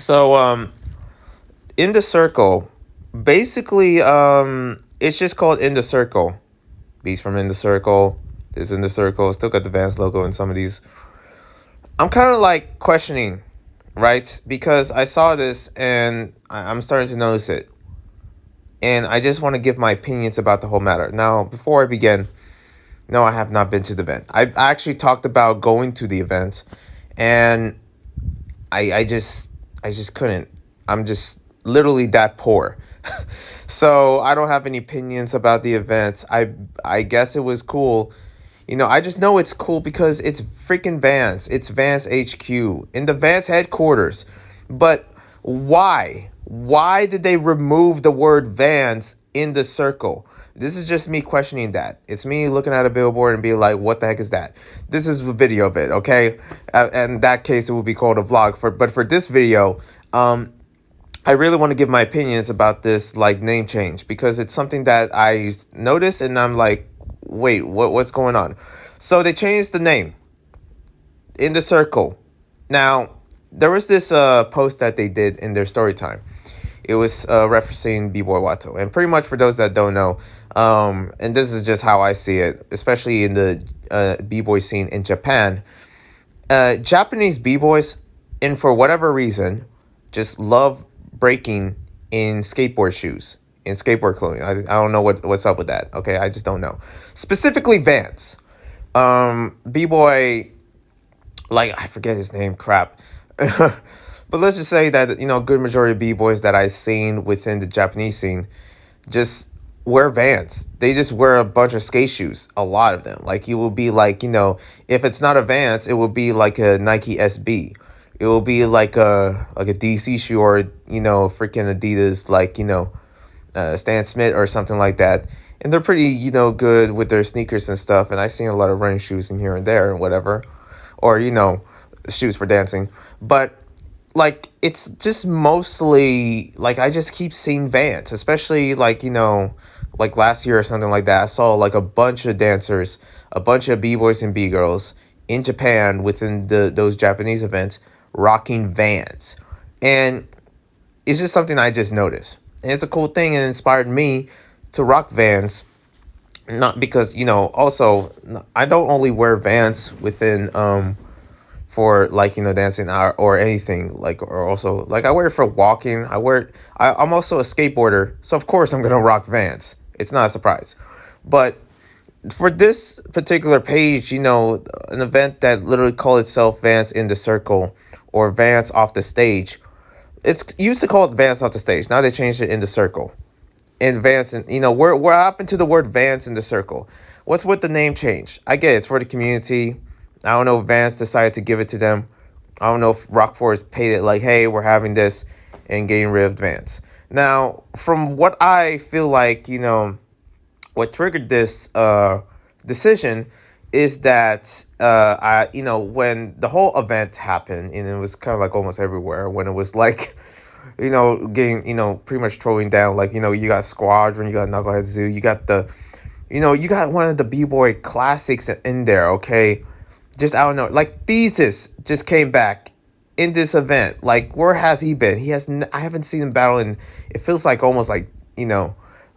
So in the circle, basically it's just called In the Circle. Beats from In the Circle. There's In the Circle. Still got the Vans logo in some of these. I'm kind of like questioning, right? Because I saw this and I'm starting to notice it. And I just want to give my opinions about the whole matter. Now, before I begin, no, I have not been to the event. I actually talked about going to the event, and I just couldn't. I'm just literally that poor. So I don't have any opinions about the event. I guess it was cool. I just know it's cool because it's freaking Vans. It's Vans HQ in the Vans headquarters. But why? Why did they remove the word Vans in the circle? This is just me questioning that. It's me looking at a billboard and being like, what the heck is that? This is a video of it, okay? And in that case, it would be called a vlog. But for this video, I really want to give my opinions about this like name change because it's something that I noticed and I'm like, wait, what's going on? So they changed the name In the Circle. Now, there was this post that they did in their story time. It was referencing Bboy Watto. And pretty much for those that don't know, and this is just how I see it, especially in the B-boy scene in Japan, Japanese B-boys, and for whatever reason, just love breaking in skateboard shoes, in skateboard clothing. I don't know what's up with that. Okay, I just don't know. Specifically Vans. B-boy, like I forget his name, crap. But let's just say that good majority of B-boys that I've seen within the Japanese scene just wear Vans. They just wear a bunch of skate shoes, a lot of them. Like, you will be like, if it's not a Vans, it will be like a Nike SB. It will be like a DC shoe or freaking Adidas, like Stan Smith or something like that. And they're pretty good with their sneakers and stuff. And I've seen a lot of running shoes in here and there and whatever, or shoes for dancing. But like, it's just mostly like I just keep seeing Vans, especially like like last year or something like that. I saw like a bunch of dancers, a bunch of B-boys and B-girls in Japan within those Japanese events rocking Vans. And it's just something I just noticed. And it's a cool thing and inspired me to rock Vans. Not because, also, I don't only wear Vans within, for like, dancing or anything, like, or also, like, I wear it for walking. I'm also a skateboarder. So, of course, I'm going to rock Vans. It's not a surprise. But for this particular page, an event that literally called itself Vans in the Circle or Vans off the stage. It's used to call it Vans off the stage. Now they changed it In the Circle. And Vans, and what happened to the word Vans in the Circle? What's with the name change? I get it, it's for the community. I don't know if Vans decided to give it to them. I don't know if Rock Forest paid it like, hey, we're having this and getting rid of Vans. Now, from what I feel like, what triggered this decision is that when the whole event happened, and it was kind of like almost everywhere, when it was like getting pretty much throwing down, like you got Squadron, you got Knucklehead Zoo, you got you got one of the B-boy classics in there. Okay, just I don't know, like Thesis just came back in this event. Like, where has he been? I haven't seen him battle in, it feels like almost like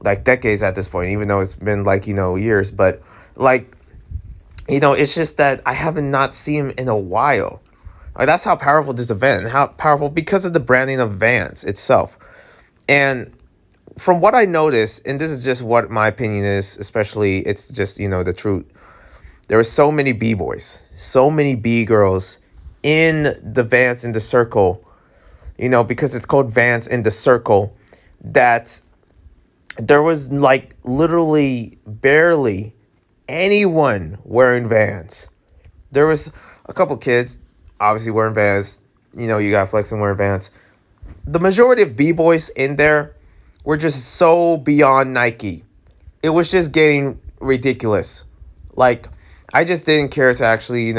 like decades at this point, even though it's been like years. But like it's just that I haven't not seen him in a while. Like, that's how powerful this event, and how powerful because of the branding of Vans itself. And from what I noticed, and this is just what my opinion is, especially it's just the truth. There were so many B-boys, so many B-girls in the Vans in the Circle, because it's called Vans in the Circle, that there was like literally barely anyone wearing Vans. There was a couple kids obviously wearing Vans. You got Flexing wearing Vans. The majority of B-boys in there were just so beyond Nike. It was just getting ridiculous. Like, I just didn't care to actually,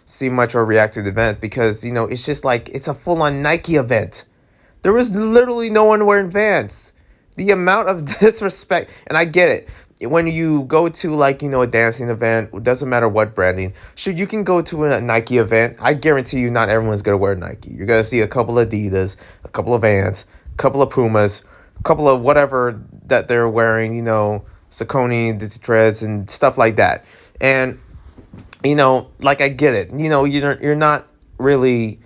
see much or react to the event because, it's just like, it's a full-on Nike event. There was literally no one wearing Vans. The amount of disrespect, and I get it. when you go to like a dancing event, it doesn't matter what branding. Should you can go to a Nike event. I guarantee you, not everyone's gonna wear Nike. You're gonna see a couple of Adidas, a couple of Vans, a couple of Pumas, a couple of whatever that they're wearing. Saucony, the Treads, and stuff like that. And like I get it. You're not really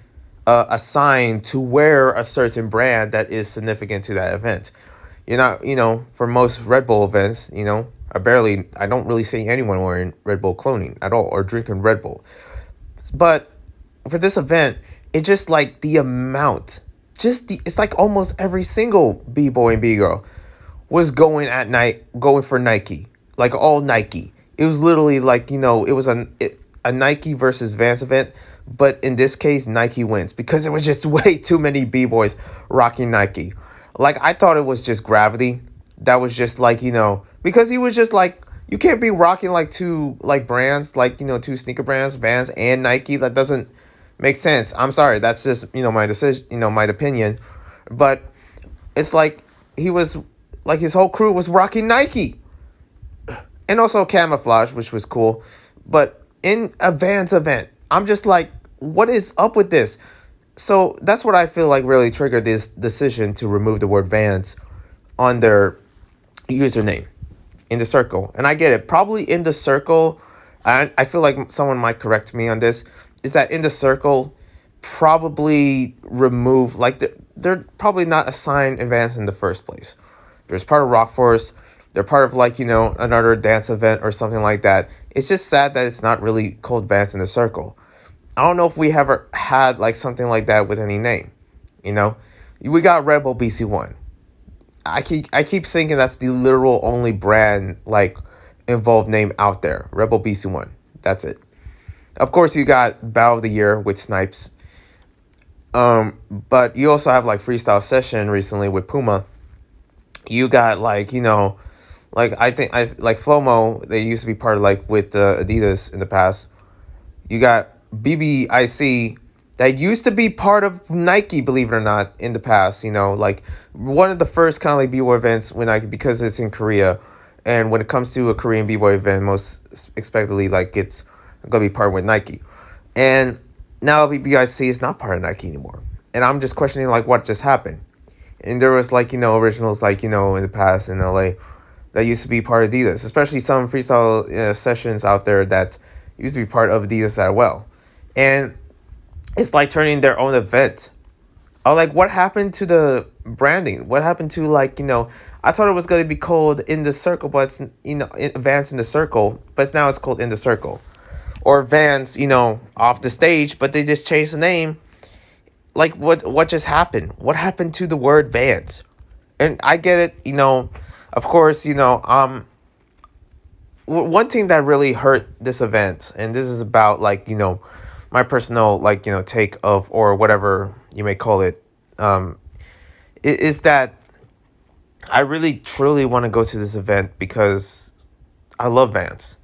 assigned to wear a certain brand that is significant to that event. You're not, for most Red Bull events, I don't really see anyone wearing Red Bull clothing at all or drinking Red Bull. But for this event, it's just like the amount, it's like almost every single B-boy and B-girl was going for Nike, like all Nike. It was literally like, it was a Nike versus Vans event. But in this case, Nike wins because there was just way too many B-boys rocking Nike. Like, I thought it was just Gravity. That was just like, because he was just like, you can't be rocking like two like brands, like, two sneaker brands, Vans and Nike. That doesn't make sense. I'm sorry. That's just, my decision, my opinion. But it's like he was like his whole crew was rocking Nike. And also camouflage, which was cool. But in a Vans event, I'm just like, what is up with this? So that's what I feel like really triggered this decision to remove the word Vans on their username in the circle. And I get it. Probably in the circle, I feel like someone might correct me on this, is that in the circle probably remove, like they're probably not assigned Vans in the first place. There's part of Rock Force. They're part of like, another dance event or something like that. It's just sad that it's not really called Vans in the circle. I don't know if we ever had like something like that with any name. We got Red Bull BC1. I keep thinking that's the literal only brand like involved name out there. Red Bull BC1. That's it. Of course, you got Battle of the Year with Snipes. But you also have like Freestyle Session recently with Puma. You got like like I think like Flomo. They used to be part of like with Adidas in the past. You got BBIC that used to be part of Nike, believe it or not, in the past. Like one of the first kind of like B-boy events when because it's in Korea, and when it comes to a Korean B-boy event, most expectedly like it's gonna be partnered with Nike, and now BBIC is not part of Nike anymore, and I'm just questioning like what just happened. And there was like originals like in the past in LA that used to be part of Adidas, especially some freestyle sessions out there that used to be part of Adidas as well. And it's like turning their own event. Like, what happened to the branding? What happened to like, I thought it was going to be called In the Circle, but it's, Vans in the Circle, but now it's called In the Circle. Or Vans, off the stage, but they just changed the name. Like, what just happened? What happened to the word Vans? And I get it, of course, one thing that really hurt this event, and this is about like, my personal like, take of, or whatever you may call it, is that I really truly want to go to this event because I love Vans.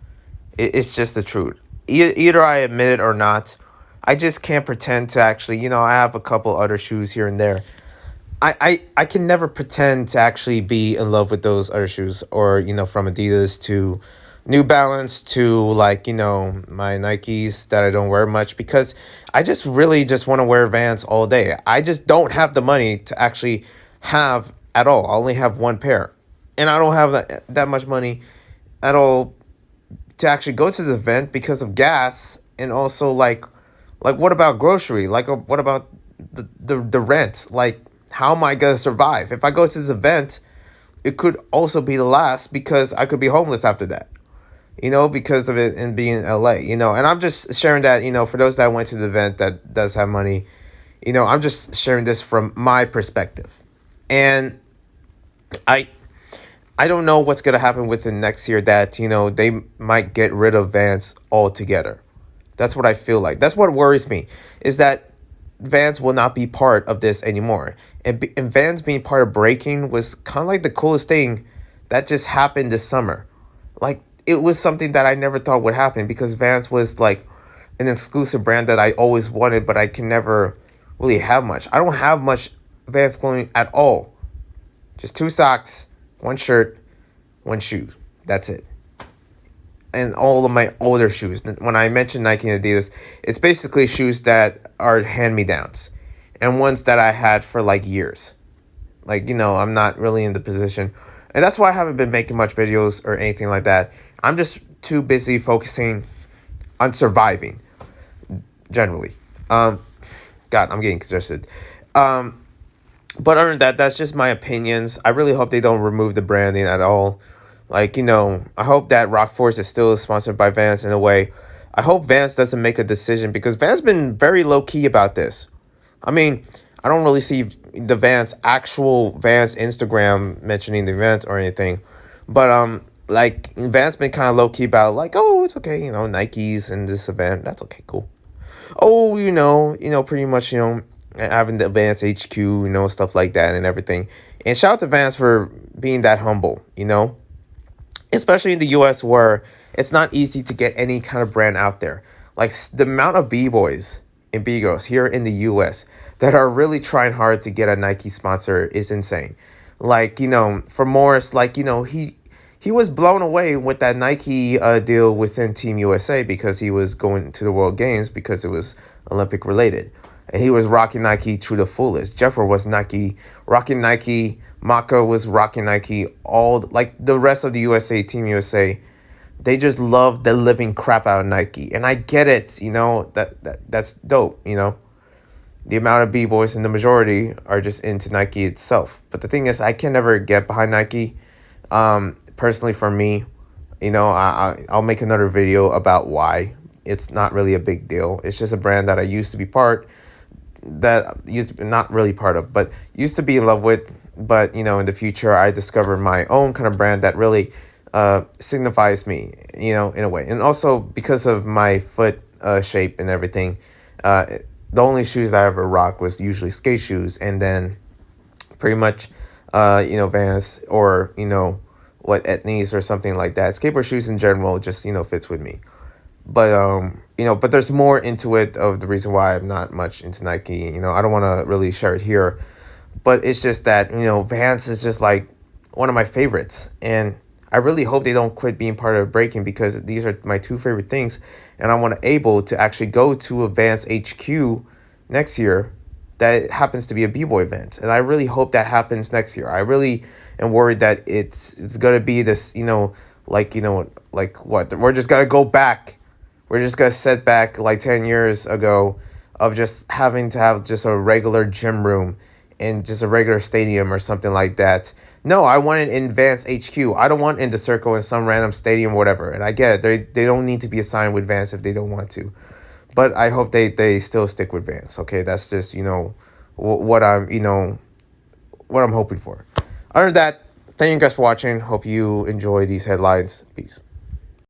It's just the truth. Either I admit it or not, I just can't pretend to actually, I have a couple other shoes here and there. I can never pretend to actually be in love with those other shoes, or, from Adidas to New Balance to like, my Nikes that I don't wear much, because I just really just want to wear Vans all day. I just don't have the money to actually have at all. I only have one pair, and I don't have that much money at all to actually go to the event because of gas, and also like what about grocery? Like what about the rent? Like, how am I gonna survive if I go to this event? It could also be the last, because I could be homeless after that, because of it and being in LA, and I'm just sharing that, for those that went to the event that does have money, I'm just sharing this from my perspective. And I don't know what's going to happen within next year, that, they might get rid of Vans altogether. That's what I feel like. That's what worries me, is that Vans will not be part of this anymore. And Vans being part of breaking was kind of like the coolest thing that just happened this summer. Like, it was something that I never thought would happen, because Vans was like an exclusive brand that I always wanted, but I can never really have much. I don't have much Vans clothing at all. Just 2 socks, 1 shirt, 1 shoe. That's it. And all of my older shoes. When I mention Nike and Adidas, it's basically shoes that are hand me downs and ones that I had for like years. Like, I'm not really in the position. And that's why I haven't been making much videos or anything like that. I'm just too busy focusing on surviving, generally. God, I'm getting congested. Um, but other than that, that's just my opinions. I really hope they don't remove the branding at all. Like, I hope that Rock Force is still sponsored by Vans in a way. I hope Vans doesn't make a decision because Vans been very low key about this. I mean, I don't really see the actual Vans Instagram mentioning the event or anything. But like Vans been kind of low key about like, oh, it's okay, Nike's in this event. That's okay, cool. Oh, pretty much, having the Vans HQ, stuff like that and everything. And shout out to Vans for being that humble, especially in the US where it's not easy to get any kind of brand out there. Like the amount of B-boys and B-girls here in the US that are really trying hard to get a Nike sponsor is insane. Like, for Morris, like, he was blown away with that Nike deal within Team USA because he was going to the World Games because it was Olympic related. And he was rocking Nike to the fullest. Jeffrey was Nike, rocking Nike. Maka was rocking Nike. All like the rest of the USA, Team USA, they just love the living crap out of Nike. And I get it, that's dope, The amount of B-boys and the majority are just into Nike itself. But the thing is, I can never get behind Nike. Personally, for me, I'll make another video about why. It's not really a big deal. It's just a brand that I used to be not really part of, but used to be in love with. But, in the future, I discovered my own kind of brand that really signifies me, in a way. And also because of my foot shape and everything, the only shoes I ever rock was usually skate shoes. And then pretty much, Vans or, what Etnies or something like that. Skateboard shoes in general just, fits with me. But, but there's more into it of the reason why I'm not much into Nike. I don't want to really share it here. But it's just that, Vans is just like one of my favorites. And I really hope they don't quit being part of breaking because these are my two favorite things. And I want to able to actually go to a Vans HQ next year that happens to be a B-boy event. And I really hope that happens next year. I really am worried that it's going to be this, like what? We're just going to go back. We're just going to set back like 10 years ago of just having to have just a regular gym room in just a regular stadium or something like that. No, I want it in Vans HQ. I don't want in the circle in some random stadium or whatever. And I get it. They don't need to be assigned with Vans if they don't want to. But I hope they still stick with Vans. Okay, that's just, what I'm hoping for. Other than that, thank you guys for watching. Hope you enjoy these headlines. Peace.